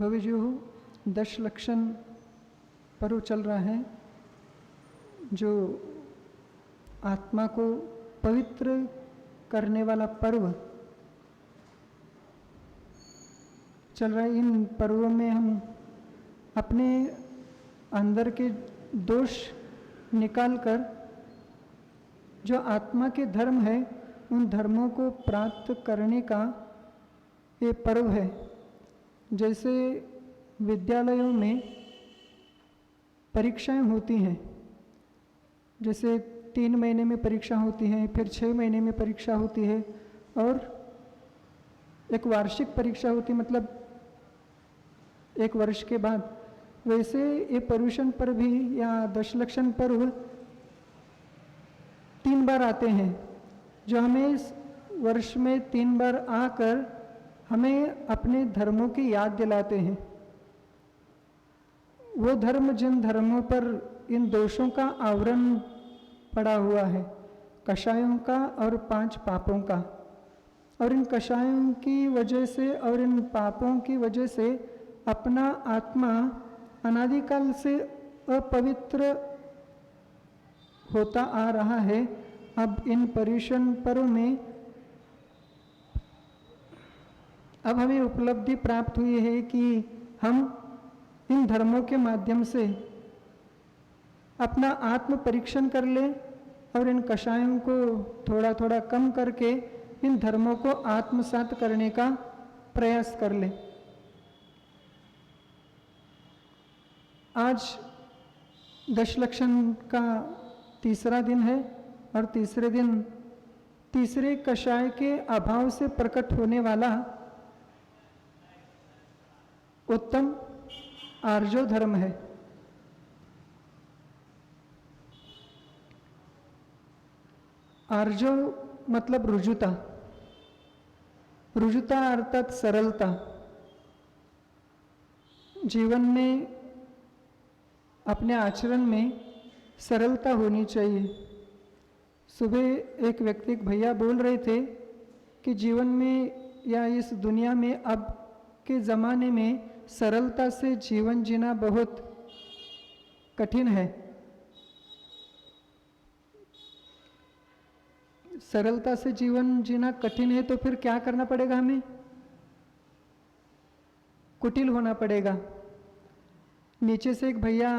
भविजो दशलक्षण पर्व चल रहा है, जो आत्मा को पवित्र करने वाला पर्व चल रहा है। इन पर्वों में हम अपने अंदर के दोष निकालकर जो आत्मा के धर्म है उन धर्मों को प्राप्त करने का ये पर्व है। जैसे विद्यालयों में परीक्षाएं होती हैं, जैसे 3 महीने में परीक्षा होती है, फिर 6 महीने में परीक्षा होती है और एक वार्षिक परीक्षा होती, मतलब 1 वर्ष के बाद। वैसे ये पर्युषण पर्व भी या दशलक्षण पर्व 3 बार आते हैं, जो हमें इस वर्ष में 3 बार आकर हमें अपने धर्मों की याद दिलाते हैं। वो धर्म जिन धर्मों पर इन दोषों का आवरण पड़ा हुआ है, कषायों का और 5 पापों का, और इन कषायों की वजह से और इन पापों की वजह से अपना आत्मा अनादिकाल से अपवित्र होता आ रहा है। अब इन पर्युषण पर्व में अब हमें उपलब्धि प्राप्त हुई है कि हम इन धर्मों के माध्यम से अपना आत्म परीक्षण कर ले और इन कषायों को थोड़ा थोड़ा कम करके इन धर्मों को आत्मसात करने का प्रयास कर ले। आज दशलक्षण का तीसरा दिन है और तीसरे दिन तीसरे कषाय के अभाव से प्रकट होने वाला उत्तम आर्जो धर्म है। आर्जो मतलब रुजुता, रुजुता अर्थात सरलता। जीवन में अपने आचरण में सरलता होनी चाहिए। सुबह एक व्यक्ति, एक भैया बोल रहे थे कि जीवन में या इस दुनिया में अब के ज़माने में सरलता से जीवन जीना बहुत कठिन है। सरलता से जीवन जीना कठिन है तो फिर क्या करना पड़ेगा? हमें कुटिल होना पड़ेगा। नीचे से एक भैया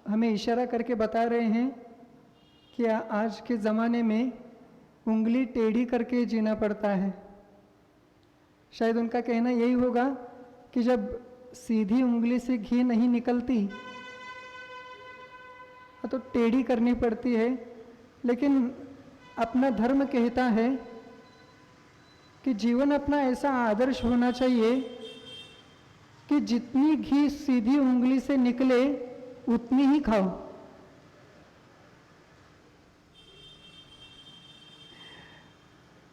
हमें इशारा करके बता रहे हैं कि आज के ज़माने में उंगली टेढ़ी करके जीना पड़ता है। शायद उनका कहना यही होगा कि जब सीधी उंगली से घी नहीं निकलती तो टेढ़ी करनी पड़ती है। लेकिन अपना धर्म कहता है कि जीवन अपना ऐसा आदर्श होना चाहिए कि जितनी घी सीधी उंगली से निकले उतनी ही खाओ।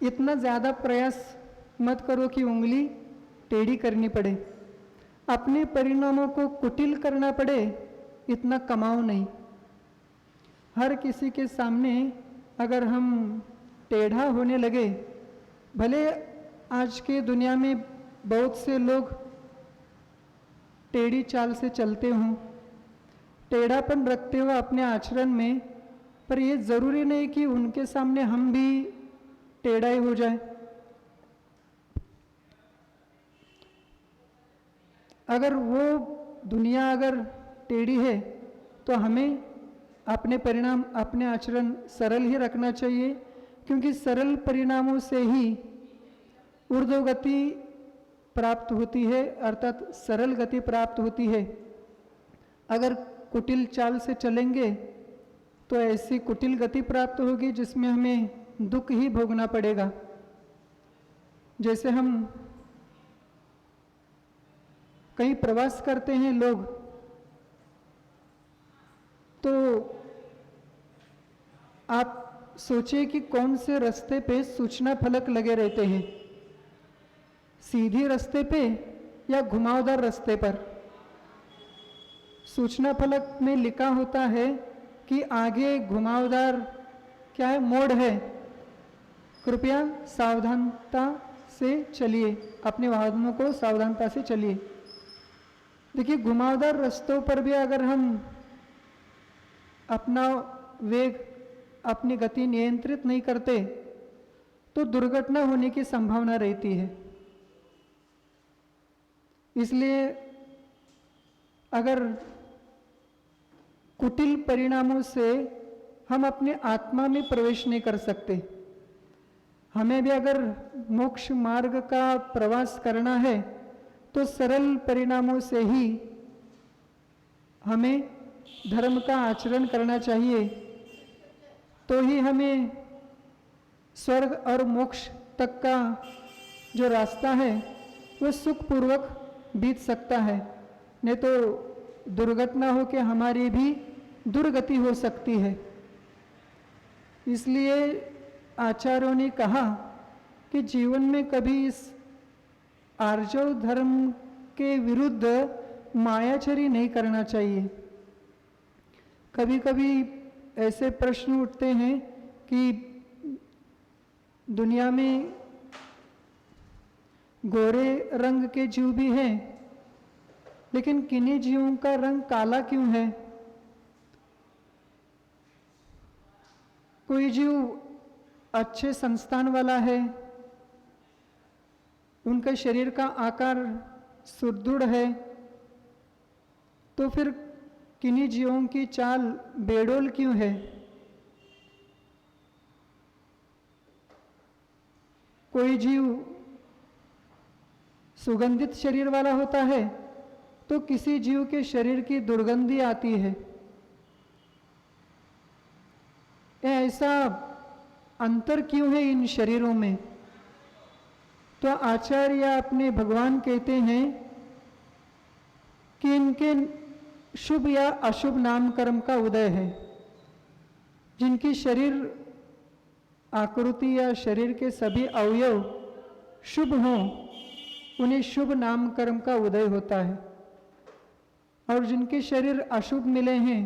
इतना ज़्यादा प्रयास मत करो कि उंगली टेढ़ी करनी पड़े, अपने परिणामों को कुटिल करना पड़े, इतना कमाओ नहीं। हर किसी के सामने अगर हम टेढ़ा होने लगे, भले आज के दुनिया में बहुत से लोग टेढ़ी चाल से चलते हों, टेढ़ापन रखते हुए अपने आचरण में, पर ये ज़रूरी नहीं कि उनके सामने हम भी टेढ़ा ही हो जाए। अगर वो दुनिया अगर टेढ़ी है तो हमें अपने परिणाम, अपने आचरण सरल ही रखना चाहिए, क्योंकि सरल परिणामों से ही ऊर्ध्वगति प्राप्त होती है, अर्थात सरल गति प्राप्त होती है। अगर कुटिल चाल से चलेंगे तो ऐसी कुटिल गति प्राप्त होगी जिसमें हमें दुख ही भोगना पड़ेगा। जैसे हम कहीं प्रवास करते हैं लोग, तो आप सोचिए कि कौन से रास्ते पे सूचना फलक लगे रहते हैं, सीधी रास्ते पे या घुमावदार रास्ते पर। सूचना फलक में लिखा होता है कि आगे घुमावदार क्या है, मोड़ है, कृपया सावधानता से चलिए, अपने वाहनों को सावधानता से चलिए। देखिए, घुमावदार रास्तों पर भी अगर हम अपना वेग, अपनी गति नियंत्रित नहीं करते तो दुर्घटना होने की संभावना रहती है। इसलिए अगर कुटिल परिणामों से हम अपने आत्मा में प्रवेश नहीं कर सकते, हमें भी अगर मोक्ष मार्ग का प्रवास करना है तो सरल परिणामों से ही हमें धर्म का आचरण करना चाहिए, तो ही हमें स्वर्ग और मोक्ष तक का जो रास्ता है वो सुखपूर्वक बीत सकता है। नहीं तो दुर्घटना हो के हमारी भी दुर्गति हो सकती है। इसलिए आचार्यों ने कहा कि जीवन में कभी इस आर्जव धर्म के विरुद्ध मायाचरी नहीं करना चाहिए। कभी कभी ऐसे प्रश्न उठते हैं कि दुनिया में गोरे रंग के जीव भी हैं, लेकिन किन्हीं जीवों का रंग काला क्यों है? कोई जीव अच्छे संस्थान वाला है, उनका शरीर का आकार सुदृढ़ है, तो फिर किन्हीं जीवों की चाल बेडोल क्यों है? कोई जीव सुगंधित शरीर वाला होता है तो किसी जीव के शरीर की दुर्गंधी आती है। ऐसा अंतर क्यों है इन शरीरों में? तो आचार्य अपने भगवान कहते हैं कि इनके शुभ या अशुभ नाम कर्म का उदय है। जिनकी शरीर आकृति या शरीर के सभी अवयव शुभ हों, उन्हें शुभ नाम कर्म का उदय होता है, और जिनके शरीर अशुभ मिले हैं,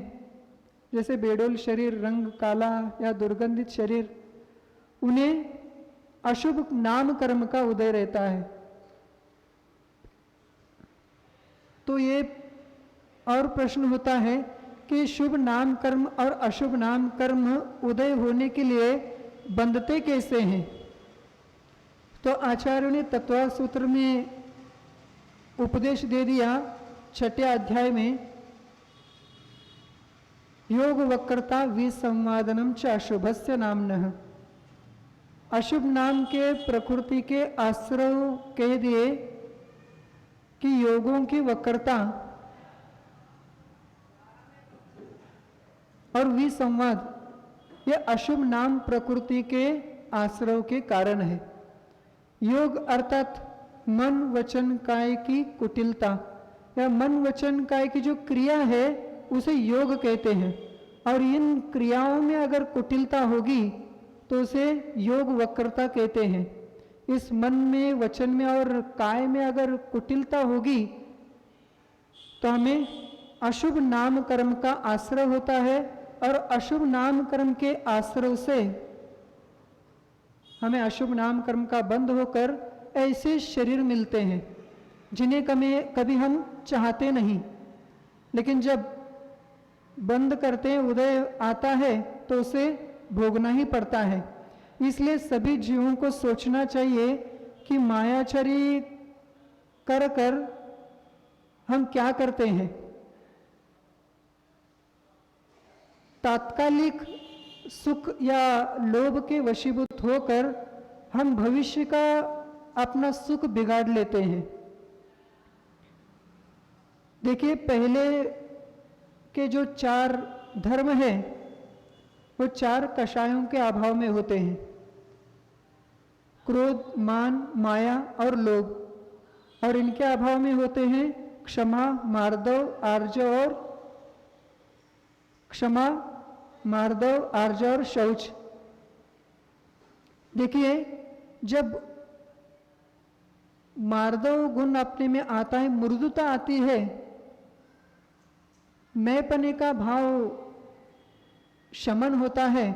जैसे बेडोल शरीर, रंग काला या दुर्गंधित शरीर, उन्हें अशुभ नाम कर्म का उदय रहता है। तो ये और प्रश्न होता है कि शुभ नाम कर्म और अशुभ नाम कर्म उदय होने के लिए बंधते कैसे हैं? तो आचार्यों ने तत्व सूत्र में उपदेश दे दिया 6ठे अध्याय में, योग वक्रता विसंवादनम च अशुभस्य नामनः। अशुभ नाम के प्रकृति के आश्रय कह दिए कि योगों की वक्रता और विसंवाद ये अशुभ नाम प्रकृति के आश्रय के कारण है। योग अर्थात मन वचन काय की कुटिलता या मन वचन काय की जो क्रिया है उसे योग कहते हैं, और इन क्रियाओं में अगर कुटिलता होगी तो उसे योग वक्रता कहते हैं। इस मन में, वचन में और काय में अगर कुटिलता होगी तो हमें अशुभ नाम कर्म का आश्रय होता है, और अशुभ नाम कर्म के आश्रय से हमें अशुभ नाम कर्म का बंध होकर ऐसे शरीर मिलते हैं जिन्हें कभी हम चाहते नहीं, लेकिन जब बंद करते हैं, उदय आता है तो उसे भोगना ही पड़ता है। इसलिए सभी जीवों को सोचना चाहिए कि मायाचरी कर कर हम क्या करते हैं। तात्कालिक सुख या लोभ के वशीभूत होकर हम भविष्य का अपना सुख बिगाड़ लेते हैं। देखिए, पहले के जो 4 धर्म हैं वो 4 कषायों के अभाव में होते हैं, क्रोध, मान, माया और लोभ, और इनके अभाव में होते हैं क्षमा, मार्दव, आर्जव और क्षमा, मार्दव, आर्जव और शौच। देखिए, जब मार्दव गुण अपने में आता है, मृदुता आती है, मैंपने का भाव शमन होता है,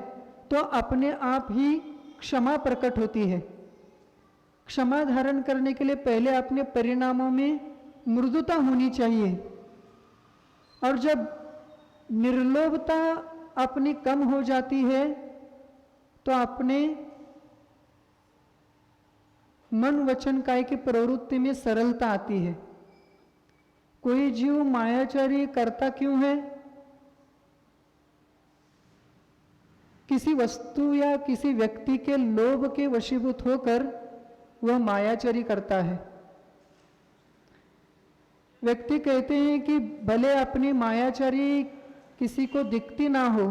तो अपने आप ही क्षमा प्रकट होती है। क्षमा धारण करने के लिए पहले अपने परिणामों में मृदुता होनी चाहिए। और जब निर्लोभता अपनी कम हो जाती है तो अपने मन वचन काय की प्रवृत्ति में सरलता आती है। कोई जीव मायाचारी करता क्यों है? किसी वस्तु या किसी व्यक्ति के लोभ के वशीभूत होकर वह मायाचारी करता है। व्यक्ति कहते हैं कि भले अपनी मायाचारी किसी को दिखती ना हो।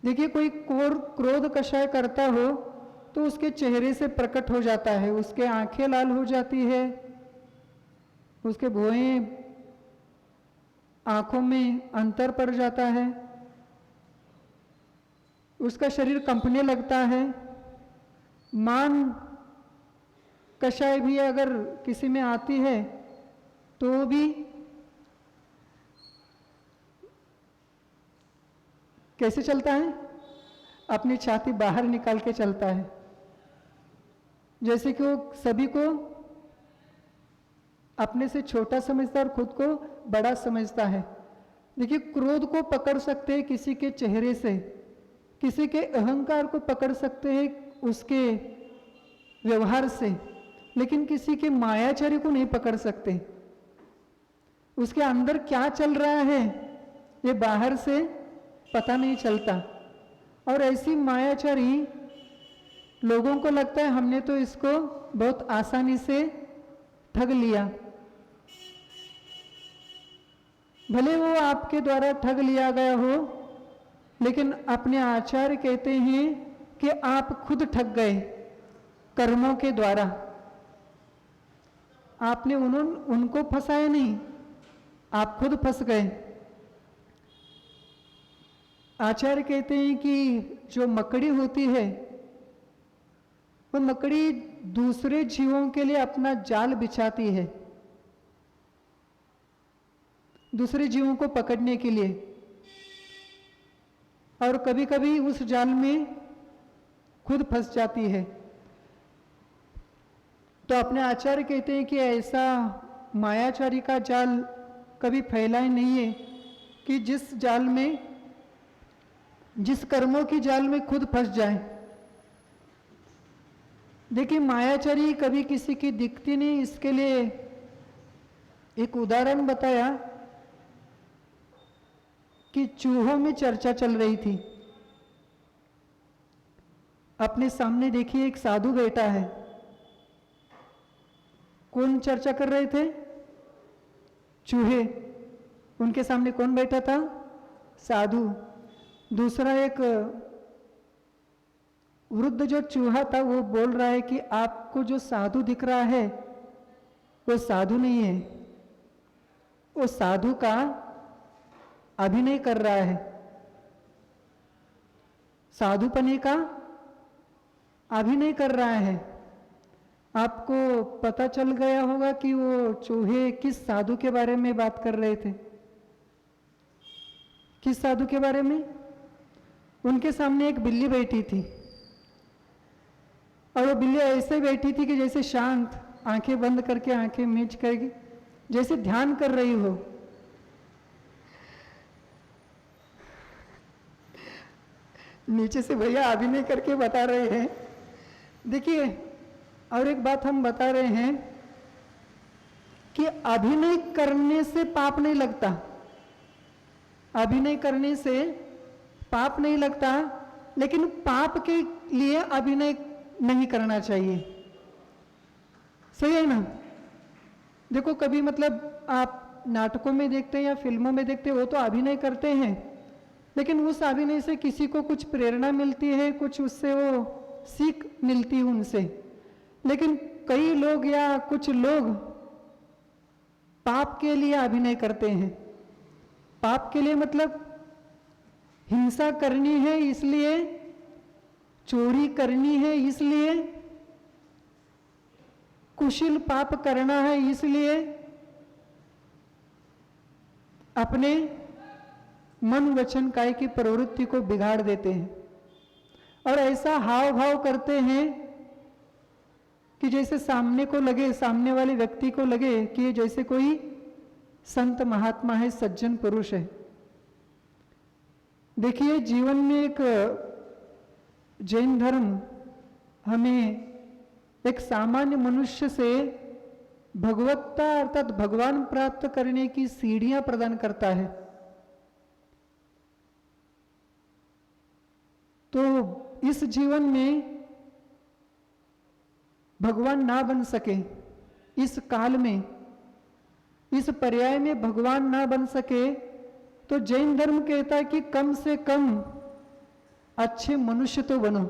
देखिए, कोई क्रोध कषाय करता हो तो उसके चेहरे से प्रकट हो जाता है, उसके आंखें लाल हो जाती है, उसके भौहें आंखों में अंतर पड़ जाता है, उसका शरीर कंपने लगता है। मान कषाय भी अगर किसी में आती है तो भी कैसे चलता है? अपनी छाती बाहर निकाल के चलता है, जैसे कि वो सभी को अपने से छोटा समझता है और खुद को बड़ा समझता है। देखिए, क्रोध को पकड़ सकते हैं किसी के चेहरे से, किसी के अहंकार को पकड़ सकते हैं उसके व्यवहार से, लेकिन किसी के मायाचारी को नहीं पकड़ सकते। उसके अंदर क्या चल रहा है ये बाहर से पता नहीं चलता। और ऐसी मायाचारी लोगों को लगता है हमने तो इसको बहुत आसानी से ठग लिया। भले वो आपके द्वारा ठग लिया गया हो, लेकिन अपने आचार्य कहते हैं कि आप खुद ठग गए कर्मों के द्वारा। आपने उनको फंसाया नहीं, आप खुद फंस गए। आचार्य कहते हैं कि जो मकड़ी होती है वो मकड़ी दूसरे जीवों के लिए अपना जाल बिछाती है, दूसरे जीवों को पकड़ने के लिए, और कभी कभी उस जाल में खुद फंस जाती है। तो अपने आचार्य कहते हैं कि ऐसा मायाचारी का जाल कभी फैला ही नहीं है कि जिस जाल में, जिस कर्मों की जाल में खुद फंस जाए। देखिए, मायाचारी कभी किसी की दिखती नहीं। इसके लिए एक उदाहरण बताया कि चूहों में चर्चा चल रही थी। अपने सामने देखिए एक साधु बैठा है। कौन चर्चा कर रहे थे? चूहे। उनके सामने कौन बैठा था? साधु। दूसरा एक वृद्ध जो चूहा था वो बोल रहा है कि आपको जो साधु दिख रहा है वो साधु नहीं है, वो साधु का अभिनय कर रहा है, साधुपने का अभिनय कर रहा है। आपको पता चल गया होगा कि वो चूहे किस साधु के बारे में बात कर रहे थे। किस साधु के बारे में? उनके सामने एक बिल्ली बैठी थी, और वो बिल्ली ऐसे बैठी थी कि जैसे शांत, आंखें बंद करके, आंखें मीच करके, जैसे ध्यान कर रही हो। नीचे से भैया अभिनय करके बता रहे हैं। देखिए, और एक बात हम बता रहे हैं कि अभिनय करने से पाप नहीं लगता। अभिनय करने से पाप नहीं लगता, लेकिन पाप के लिए अभिनय नहीं करना चाहिए। सही है ना? देखो, कभी मतलब आप नाटकों में देखते हैं या फिल्मों में देखते हैं, वो तो अभिनय करते हैं, लेकिन उस अभिनय से किसी को कुछ प्रेरणा मिलती है, कुछ उससे वो सीख मिलती है उनसे। लेकिन कई लोग या कुछ लोग पाप के लिए अभिनय करते हैं। पाप के लिए मतलब हिंसा करनी है इसलिए, चोरी करनी है इसलिए, कुशील पाप करना है इसलिए अपने मन वचन काय की प्रवृत्ति को बिगाड़ देते हैं। और ऐसा हाव भाव करते हैं कि जैसे सामने को लगे, सामने वाले व्यक्ति को लगे कि ये जैसे कोई संत महात्मा है, सज्जन पुरुष है। देखिए, जीवन में एक जैन धर्म हमें एक सामान्य मनुष्य से भगवत्ता अर्थात भगवान प्राप्त करने की सीढ़ियां प्रदान करता है। तो इस जीवन में भगवान ना बन सके, इस काल में, इस पर्याय में भगवान ना बन सके, तो जैन धर्म कहता है कि कम से कम अच्छे मनुष्य तो बनो,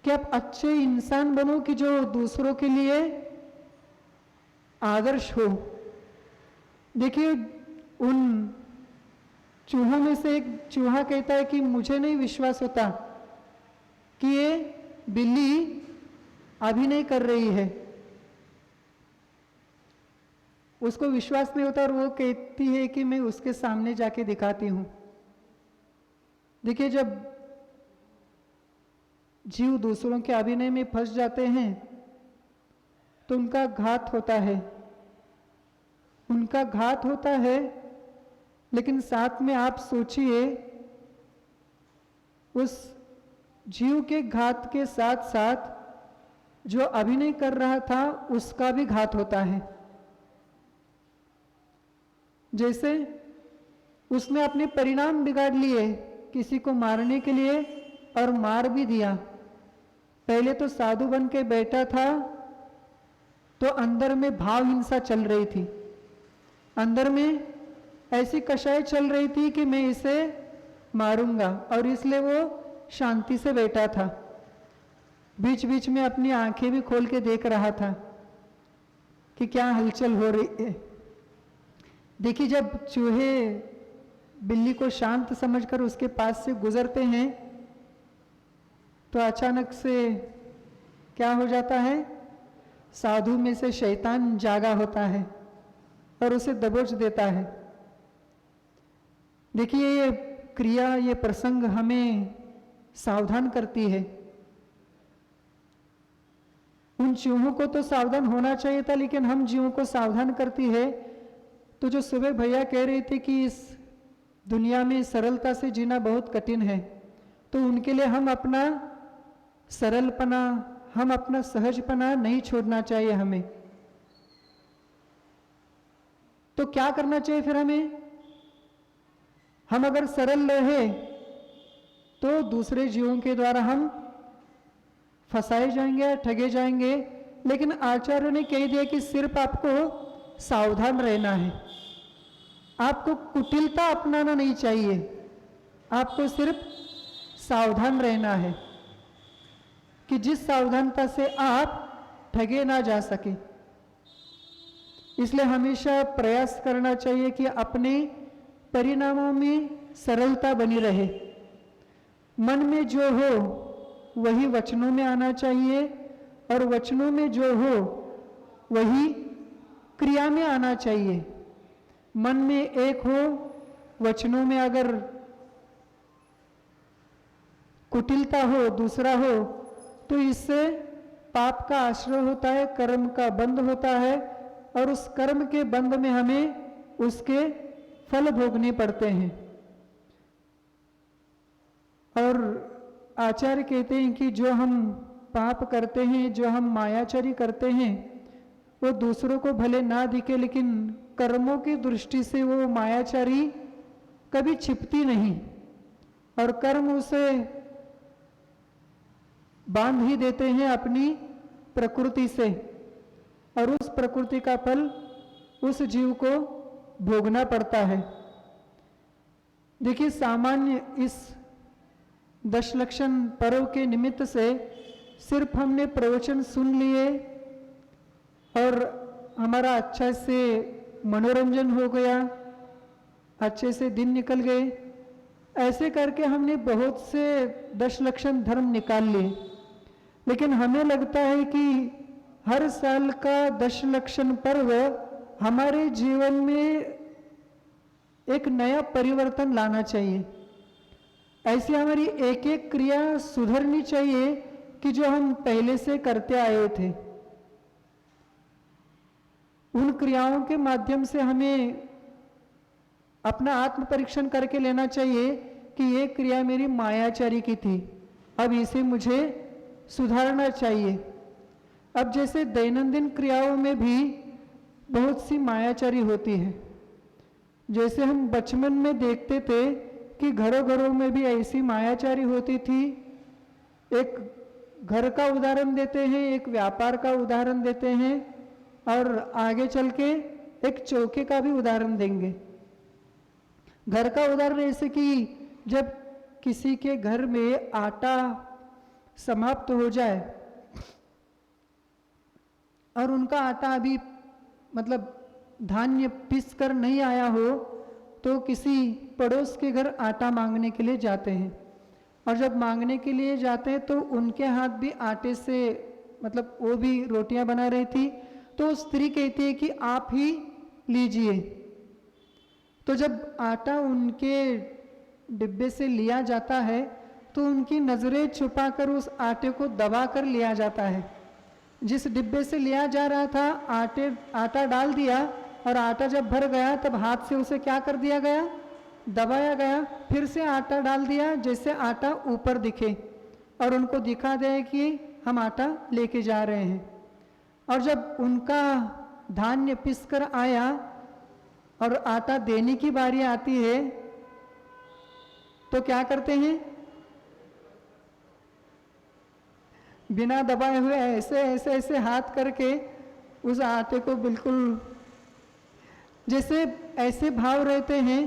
कि आप अच्छे इंसान बनो कि जो दूसरों के लिए आदर्श हो। देखिए, उन चूहों में से एक चूहा कहता है कि मुझे नहीं विश्वास होता कि ये बिल्ली अभिनय कर रही है। उसको विश्वास नहीं होता और वो कहती है कि मैं उसके सामने जाके दिखाती हूं। देखिए, जब जीव दूसरों के अभिनय में फंस जाते हैं तो उनका घात होता है, उनका घात होता है। लेकिन साथ में आप सोचिए, उस जीव के घात के साथ साथ जो अभिनय कर रहा था उसका भी घात होता है। जैसे उसने अपने परिणाम बिगाड़ लिए किसी को मारने के लिए, और मार भी दिया। पहले तो साधु बन के बैठा था तो अंदर में भाव हिंसा चल रही थी, अंदर में ऐसी कषाय चल रही थी कि मैं इसे मारूंगा, और इसलिए वो शांति से बैठा था। बीच बीच में अपनी आंखें भी खोल के देख रहा था कि क्या हलचल हो रही है। देखिए, जब चूहे बिल्ली को शांत समझकर उसके पास से गुजरते हैं तो अचानक से क्या हो जाता है, साधु में से शैतान जागा होता है और उसे दबोच देता है। देखिए, ये क्रिया, ये प्रसंग हमें सावधान करती है। उन जीवों को तो सावधान होना चाहिए था, लेकिन हम जीवों को सावधान करती है। तो जो सुबह भैया कह रहे थे कि इस दुनिया में सरलता से जीना बहुत कठिन है, तो उनके लिए हम अपना सरलपना, हम अपना सहजपना नहीं छोड़ना चाहिए हमें। तो क्या करना चाहिए फिर हमें? हम अगर सरल रहे तो दूसरे जीवों के द्वारा हम फंसाए जाएंगे, ठगे जाएंगे। लेकिन आचार्यों ने कह दिया कि सिर्फ आपको सावधान रहना है, आपको कुटिलता अपनाना नहीं चाहिए, आपको सिर्फ सावधान रहना है कि जिस सावधानता से आप ठगे ना जा सके। इसलिए हमेशा प्रयास करना चाहिए कि अपने परिणामों में सरलता बनी रहे। मन में जो हो वही वचनों में आना चाहिए, और वचनों में जो हो वही क्रिया में आना चाहिए। मन में एक हो, वचनों में अगर कुटिलता हो, दूसरा हो, तो इससे पाप का आश्रय होता है, कर्म का बंध होता है, और उस कर्म के बंध में हमें उसके फल भोगने पड़ते हैं। और आचार्य कहते हैं कि जो हम पाप करते हैं, जो हम मायाचारी करते हैं, वो दूसरों को भले ना दिखे, लेकिन कर्मों की दृष्टि से वो मायाचारी कभी छिपती नहीं, और कर्म उसे बांध ही देते हैं अपनी प्रकृति से, और उस प्रकृति का फल उस जीव को भोगना पड़ता है। देखिए, सामान्य इस 10 लक्षण पर्व के निमित्त से सिर्फ हमने प्रवचन सुन लिए और हमारा अच्छा से मनोरंजन हो गया, अच्छे से दिन निकल गए। ऐसे करके हमने बहुत से 10 लक्षण धर्म निकाल लिए। लेकिन हमें लगता है कि हर साल का 10 लक्षण पर्व हमारे जीवन में एक नया परिवर्तन लाना चाहिए। ऐसी हमारी एक एक क्रिया सुधरनी चाहिए कि जो हम पहले से करते आए थे, उन क्रियाओं के माध्यम से हमें अपना आत्म परीक्षण करके लेना चाहिए कि ये क्रिया मेरी मायाचारी की थी, अब इसे मुझे सुधारना चाहिए। अब जैसे दैनंदिन क्रियाओं में भी बहुत सी मायाचारी होती है। जैसे हम बचपन में देखते थे कि घरों घरों में भी ऐसी मायाचारी होती थी। एक घर का उदाहरण देते हैं, एक व्यापार का उदाहरण देते हैं, और आगे चल के एक चौके का भी उदाहरण देंगे। घर का उदाहरण ऐसे कि जब किसी के घर में आटा समाप्त हो जाए और उनका आटा अभी मतलब धान्य पीस कर नहीं आया हो, तो किसी पड़ोस के घर आटा मांगने के लिए जाते हैं। और जब मांगने के लिए जाते हैं तो उनके हाथ भी आटे से मतलब वो भी रोटियां बना रही थी, तो स्त्री कहती है कि आप ही लीजिए। तो जब आटा उनके डिब्बे से लिया जाता है तो उनकी नज़रें छुपाकर उस आटे को दबा कर लिया जाता है। जिस डिब्बे से लिया जा रहा था आटा डाल दिया, और आटा जब भर गया तब हाथ से उसे क्या कर दिया गया, दबाया गया। फिर से आटा डाल दिया जैसे आटा ऊपर दिखे और उनको दिखा दे कि हम आटा लेके जा रहे हैं। और जब उनका धान्य पिस कर आया और आटा देने की बारी आती है तो क्या करते हैं, बिना दबाए हुए ऐसे ऐसे ऐसे हाथ करके उस आटे को बिल्कुल जैसे ऐसे भाव रहते हैं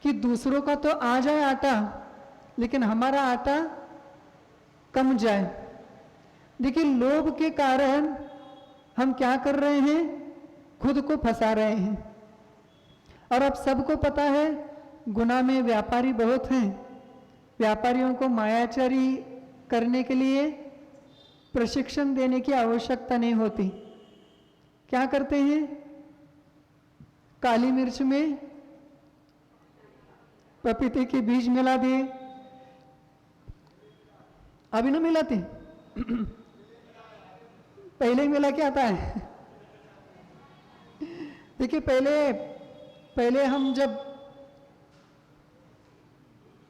कि दूसरों का तो आ जाए आटा लेकिन हमारा आटा कम जाए। देखिए, लोभ के कारण हम क्या कर रहे हैं, खुद को फंसा रहे हैं। और अब सबको पता है गुना में व्यापारी बहुत हैं। व्यापारियों को मायाचारी करने के लिए प्रशिक्षण देने की आवश्यकता नहीं होती। क्या करते हैं, काली मिर्च में पपीते के बीज मिला दिए, अभी ना मिलाते पहले ही मिला के आता है। देखिए, पहले हम जब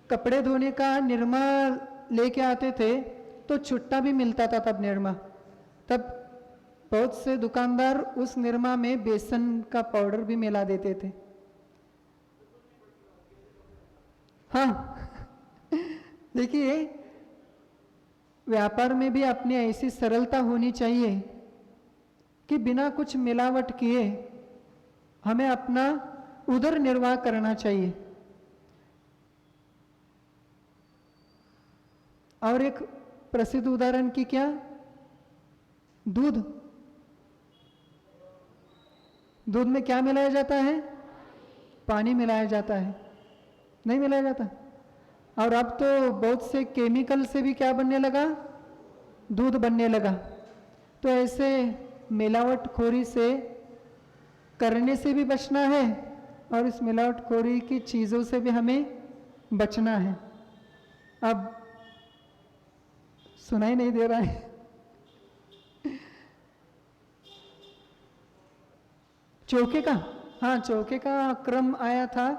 कपड़े धोने का निरमा लेके आते थे तो छुट्टा भी मिलता था तब निरमा। तब बहुत से दुकानदार उस निरमा में बेसन का पाउडर भी मिला देते थे। हाँ देखिए, व्यापार में भी अपनी ऐसी सरलता होनी चाहिए कि बिना कुछ मिलावट किए हमें अपना उदर निर्वाह करना चाहिए। और एक प्रसिद्ध उदाहरण की क्या, दूध में क्या मिलाया जाता है, पानी मिलाया जाता है, नहीं मिलाया जाता। और अब तो बहुत से केमिकल से भी क्या बनने लगा, दूध बनने लगा। तो ऐसे मिलावटखोरी से करने से भी बचना है और इस मिलावटखोरी की चीज़ों से भी हमें बचना है। अब सुनाई नहीं दे रहा है चौके का, हाँ चौके का क्रम आया था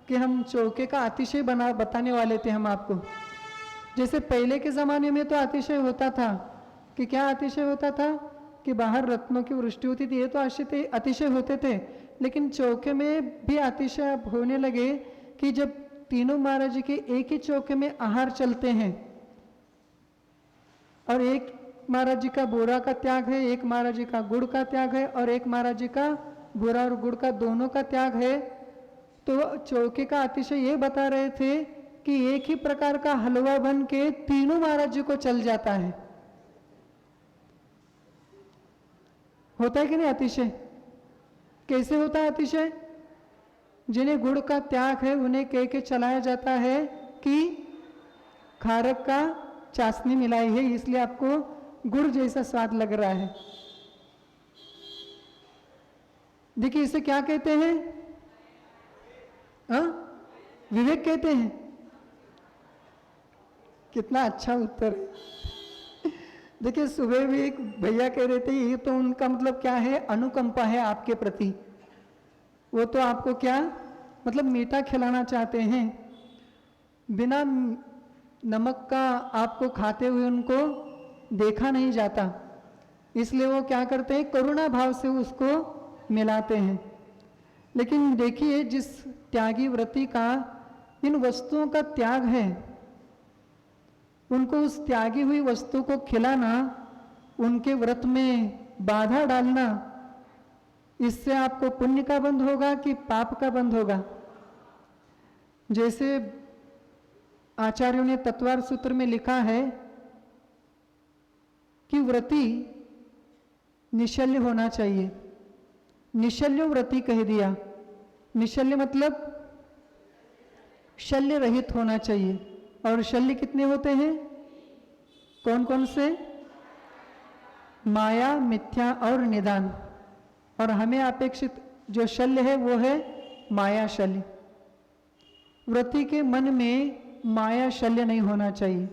कि हम चौके का अतिशय बताने वाले थे हम आपको। जैसे पहले के ज़माने में तो अतिशय होता था कि क्या अतिशय होता था कि बाहर रत्नों की वृष्टि होती थी, ये तो अतिशय होते थे। लेकिन चौके में भी अतिशय अब होने लगे कि जब तीनों महाराज जी के एक ही चौके में आहार चलते हैं और एक महाराज जी का बोरा का त्याग है, एक महाराज जी का गुड़ का त्याग है और एक महाराज जी का बोरा और गुड़ का दोनों का त्याग है, तो चौके का अतिशय ये बता रहे थे कि एक ही प्रकार का हलवा बन के तीनों महाराज जी को चल जाता है। होता है कि नहीं अतिशय? कैसे होता है अतिशय? जिन्हें गुड़ का त्याग है उन्हें कह के चलाया जाता है कि खारक का चाशनी मिलाई है इसलिए आपको गुड़ जैसा स्वाद लग रहा है। देखिए, इसे क्या कहते हैं? विवेक कहते हैं। कितना अच्छा उत्तर है। देखिए सुबह भी एक भैया कह रहे थे ये तो उनका मतलब क्या है, अनुकंपा है आपके प्रति। वो तो आपको क्या मतलब मीठा खिलाना चाहते हैं, बिना नमक का आपको खाते हुए उनको देखा नहीं जाता, इसलिए वो क्या करते हैं, करुणा भाव से उसको मिलाते हैं। लेकिन देखिए जिस त्यागी व्रती का इन वस्तुओं का त्याग है, उनको उस त्यागी हुई वस्तु को खिलाना, उनके व्रत में बाधा डालना, इससे आपको पुण्य का बंध होगा कि पाप का बंध होगा। जैसे आचार्यों ने तत्वार सूत्र में लिखा है कि व्रती निशल्य होना चाहिए, निशल्य व्रती कह दिया। निशल्य मतलब शल्य रहित होना चाहिए। और शल्य कितने होते हैं, कौन कौन से, माया, मिथ्या और निदान। और हमें अपेक्षित जो शल्य है वो है माया शल्य। व्रती के मन में माया शल्य नहीं होना चाहिए,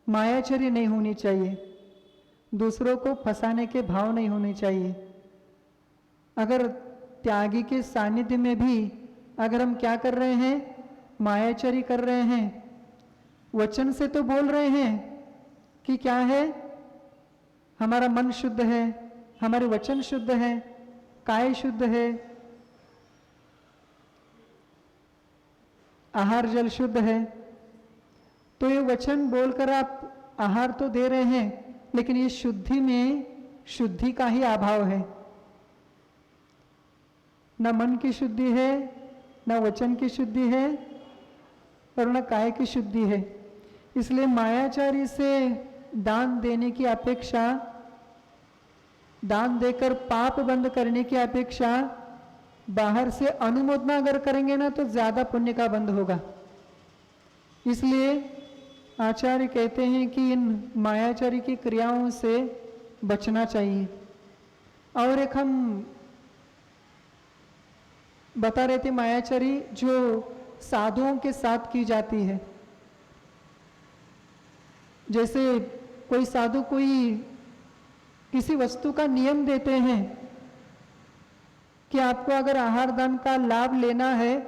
मायाचर्य नहीं होनी चाहिए, दूसरों को फंसाने के भाव नहीं होने चाहिए। अगर त्यागी के सानिध्य में भी अगर हम क्या कर रहे हैं, मायाचर्य कर रहे हैं, वचन से तो बोल रहे हैं कि क्या है, हमारा मन शुद्ध है, हमारे वचन शुद्ध है, काय शुद्ध है, आहार जल शुद्ध है, तो ये वचन बोलकर आप आहार तो दे रहे हैं, लेकिन ये शुद्धि में शुद्धि का ही अभाव है। न मन की शुद्धि है, न वचन की शुद्धि है और न काय की शुद्धि है। इसलिए मायाचारी से दान देने की अपेक्षा, दान देकर पाप बंद करने की अपेक्षा बाहर से अनुमोदना अगर करेंगे ना तो ज्यादा पुण्य का बंध होगा। इसलिए आचार्य कहते हैं कि इन मायाचारी की क्रियाओं से बचना चाहिए। और एक हम बता रहे थे मायाचारी जो साधुओं के साथ की जाती है। जैसे कोई साधु कोई किसी वस्तु का नियम देते हैं कि आपको अगर आहार दान का लाभ लेना है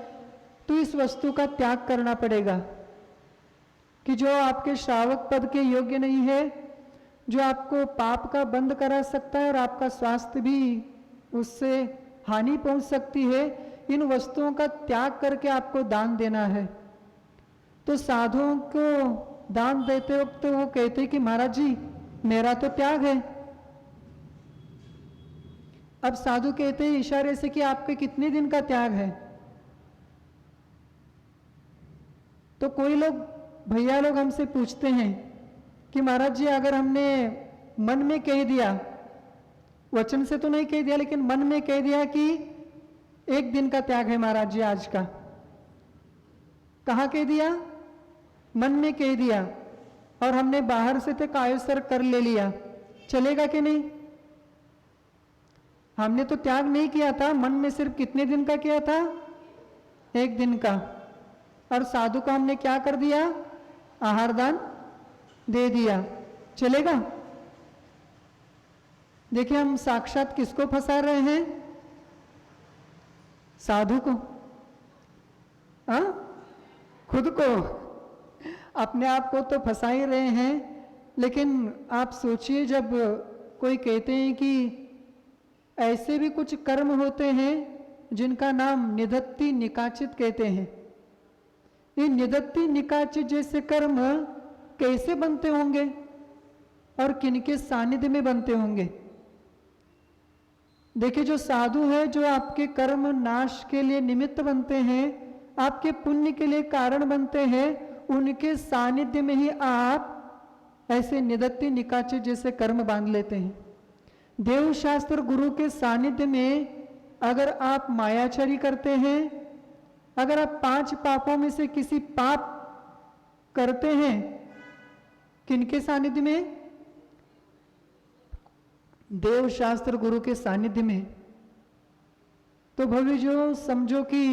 तो इस वस्तु का त्याग करना पड़ेगा, कि जो आपके श्रावक पद के योग्य नहीं है, जो आपको पाप का बंद करा सकता है और आपका स्वास्थ्य भी उससे हानि पहुंच सकती है, इन वस्तुओं का त्याग करके आपको दान देना है। तो साधुओं को दान देते वक्त वो कहते कि महाराज जी मेरा तो त्याग है। अब साधु कहते हैं इशारे से कि आपके कितने दिन का त्याग है। तो कोई लोग भैया लोग हमसे पूछते हैं कि महाराज जी अगर हमने मन में कह दिया, वचन से तो नहीं कह दिया लेकिन मन में कह दिया कि एक दिन का त्याग है महाराज जी आज का, कहाँ कह दिया, मन में कह दिया, और हमने बाहर से तो कायोसर कर ले लिया, चलेगा कि नहीं? हमने तो त्याग नहीं किया था, मन में सिर्फ कितने दिन का किया था, एक दिन का, और साधु को हमने क्या कर दिया, आहार दान दे दिया, चलेगा? देखिए हम साक्षात किसको फंसा रहे हैं, साधु को, हाँ खुद को, अपने आप को तो फंसा ही रहे हैं। लेकिन आप सोचिए जब कोई कहते हैं कि ऐसे भी कुछ कर्म होते हैं जिनका नाम निधत्ति निकाचित कहते हैं, ये निधत्ति निकाचित जैसे कर्म कैसे बनते होंगे और किनके सानिध्य में बनते होंगे? देखिए जो साधु है, जो आपके कर्म नाश के लिए निमित्त बनते हैं, आपके पुण्य के लिए कारण बनते हैं, उनके सानिध्य में ही आप ऐसे निधत्ति निकाचित जैसे कर्म बांध लेते हैं। देव शास्त्र गुरु के सानिध्य में अगर आप मायाचरी करते हैं, अगर आप 5 पापों में से किसी पाप करते हैं, किनके सानिध्य में? देव शास्त्र गुरु के सानिध्य में, तो भव्य जो समझो कि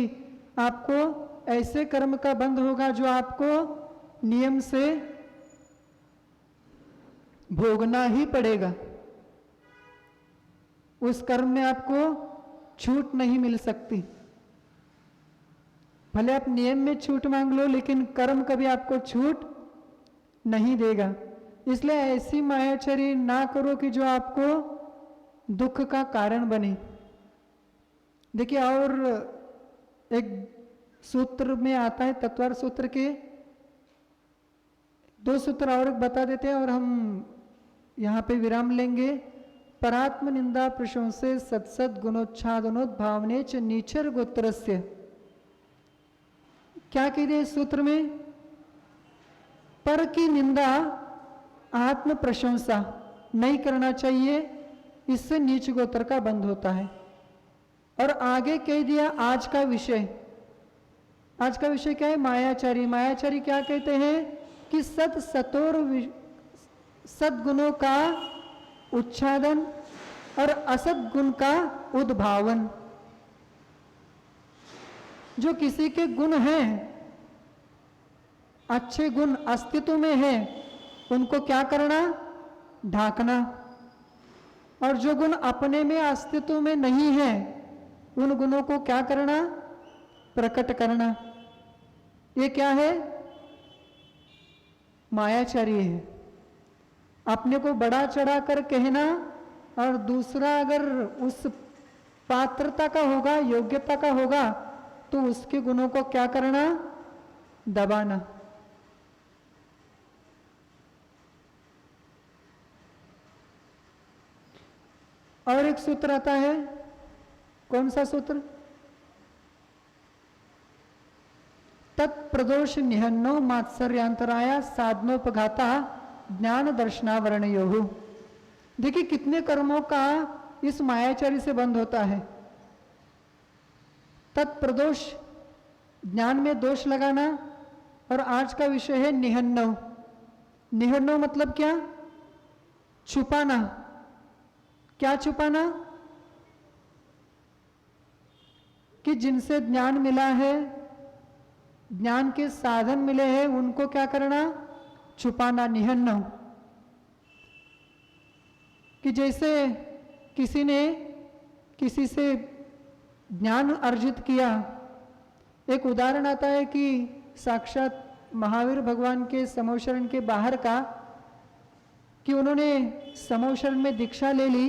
आपको ऐसे कर्म का बंध होगा जो आपको नियम से भोगना ही पड़ेगा। उस कर्म में आपको छूट नहीं मिल सकती। भले आप नियम में छूट मांग लो, लेकिन कर्म कभी आपको छूट नहीं देगा। इसलिए ऐसी मायाचारी ना करो कि जो आपको दुख का कारण बने। देखिए, और एक सूत्र में आता है, तत्वार सूत्र के 2 सूत्र और बता देते हैं और हम यहाँ पे विराम लेंगे। परात्म निंदा प्रशंसे सत्सद गुणोच्छादनोद्भावने च नीचर गोत्रस्य। क्या कह दिया इस सूत्र में? पर की निंदा, आत्म प्रशंसा नहीं करना चाहिए, इससे नीच गोत्र का बंध होता है। और आगे कह दिया आज का विषय। आज का विषय क्या है? मायाचारी। मायाचारी क्या कहते हैं कि सतोर सद्गुणों का उच्छादन और असद गुण का उद्भावन। जो किसी के गुण हैं, अच्छे गुण अस्तित्व में हैं, उनको क्या करना? ढांकना। और जो गुण अपने में अस्तित्व में नहीं है, उन गुणों को क्या करना? प्रकट करना। ये क्या है? मायाचारी है। अपने को बड़ा चढ़ा कर कहना, और दूसरा अगर उस पात्रता का होगा, योग्यता का होगा, तो उसके गुणों को क्या करना? दबाना। और एक सूत्र आता है, कौन सा सूत्र? तत्प्रदोष निहन्नो मात्सर्यांतराया साधनोपघाता ज्ञान दर्शनावरणयोः। देखिए कितने कर्मों का इस मायाचारी से बंध होता है। तत्प्रदोष, ज्ञान में दोष लगाना। और आज का विषय है निहन्नो। निहन्नो मतलब क्या? छुपाना। क्या छुपाना? कि जिनसे ज्ञान मिला है, ज्ञान के साधन मिले हैं, उनको क्या करना? छुपाना, निहन्नो। कि जैसे किसी ने किसी से ज्ञान अर्जित किया। एक उदाहरण आता है कि साक्षात महावीर भगवान के समोशरण के बाहर का, कि उन्होंने समोशरण में दीक्षा ले ली,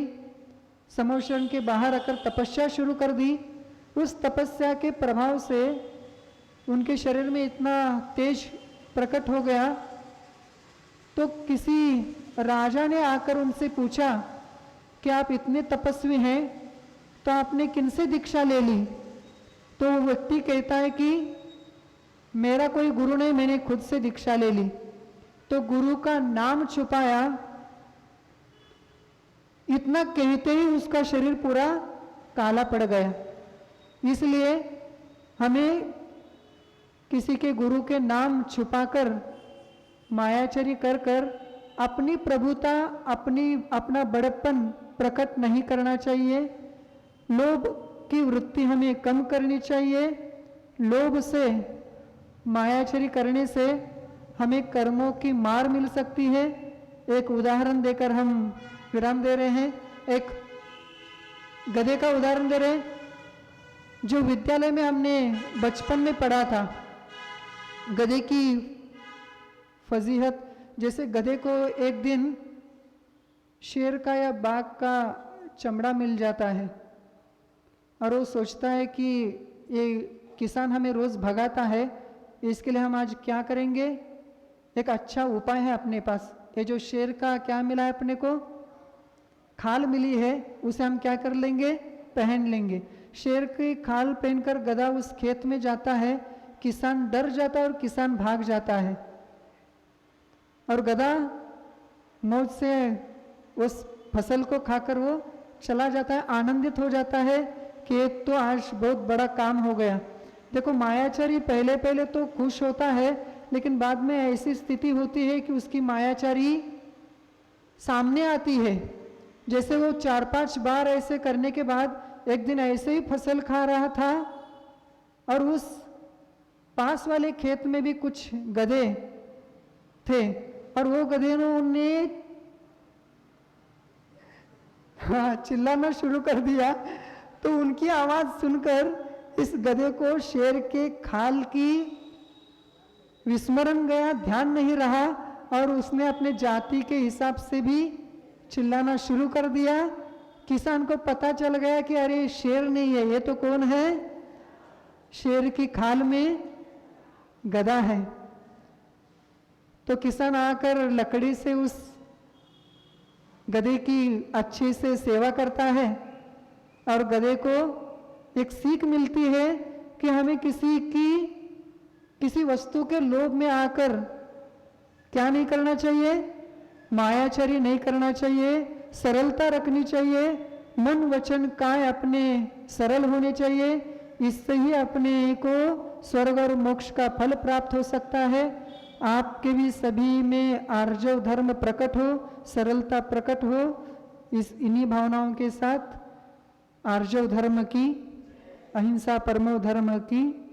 समोशरण के बाहर आकर तपस्या शुरू कर दी। उस तपस्या के प्रभाव से उनके शरीर में इतना तेज प्रकट हो गया, तो किसी राजा ने आकर उनसे पूछा कि आप इतने तपस्वी हैं, तो आपने किनसे दीक्षा ले ली? तो वो व्यक्ति कहता है कि मेरा कोई गुरु नहीं, मैंने खुद से दीक्षा ले ली। तो गुरु का नाम छुपाया। इतना कहते ही उसका शरीर पूरा काला पड़ गया। इसलिए हमें किसी के गुरु के नाम छुपाकर मायाचरी कर कर अपनी प्रभुता, अपना बड़प्पन प्रकट नहीं करना चाहिए। लोभ की वृत्ति हमें कम करनी चाहिए। लोभ से, मायाचरी करने से हमें कर्मों की मार मिल सकती है। एक उदाहरण देकर हम विराम दे रहे हैं। एक गधे का उदाहरण दे रहे हैं, जो विद्यालय में हमने बचपन में पढ़ा था। गधे की फजीहत, जैसे गधे को एक दिन शेर का या बाघ का चमड़ा मिल जाता है और वो सोचता है कि ये किसान हमें रोज भगाता है, इसके लिए हम आज क्या करेंगे? एक अच्छा उपाय है अपने पास। ये जो शेर का क्या मिला है अपने को, खाल मिली है, उसे हम क्या कर लेंगे? पहन लेंगे। शेर की खाल पहनकर गधा उस खेत में जाता है। किसान डर जाता है और किसान भाग जाता है, और गधा मौज से उस फसल को खाकर वो चला जाता है, आनंदित हो जाता है कि तो आज बहुत बड़ा काम हो गया। देखो, मायाचारी पहले पहले तो खुश होता है, लेकिन बाद में ऐसी स्थिति होती है कि उसकी मायाचारी सामने आती है। जैसे वो 4-5 बार ऐसे करने के बाद एक दिन ऐसे ही फसल खा रहा था, और उस पास वाले खेत में भी कुछ गधे थे, और वो गधे ने हाँ, चिल्लाना शुरू कर दिया। तो उनकी आवाज सुनकर इस गधे को शेर के खाल की विस्मरण गया, ध्यान नहीं रहा और उसने अपने जाति के हिसाब से भी चिल्लाना शुरू कर दिया। किसान को पता चल गया कि अरे शेर नहीं है, ये तो कौन है, शेर की खाल में गधा है। तो किसान आकर लकड़ी से उस गधे की अच्छे से सेवा करता है और गधे को एक सीख मिलती है कि हमें किसी वस्तु के लोभ में आकर क्या नहीं करना चाहिए, मायाचरी नहीं करना चाहिए, सरलता रखनी चाहिए, मन वचन काय अपने सरल होने चाहिए। इससे ही अपने को स्वर्ग और मोक्ष का फल प्राप्त हो सकता है। आपके भी सभी में आर्जव धर्म प्रकट हो, सरलता प्रकट हो। इन्हीं भावनाओं के साथ आर्जव धर्म की, अहिंसा परमो धर्म की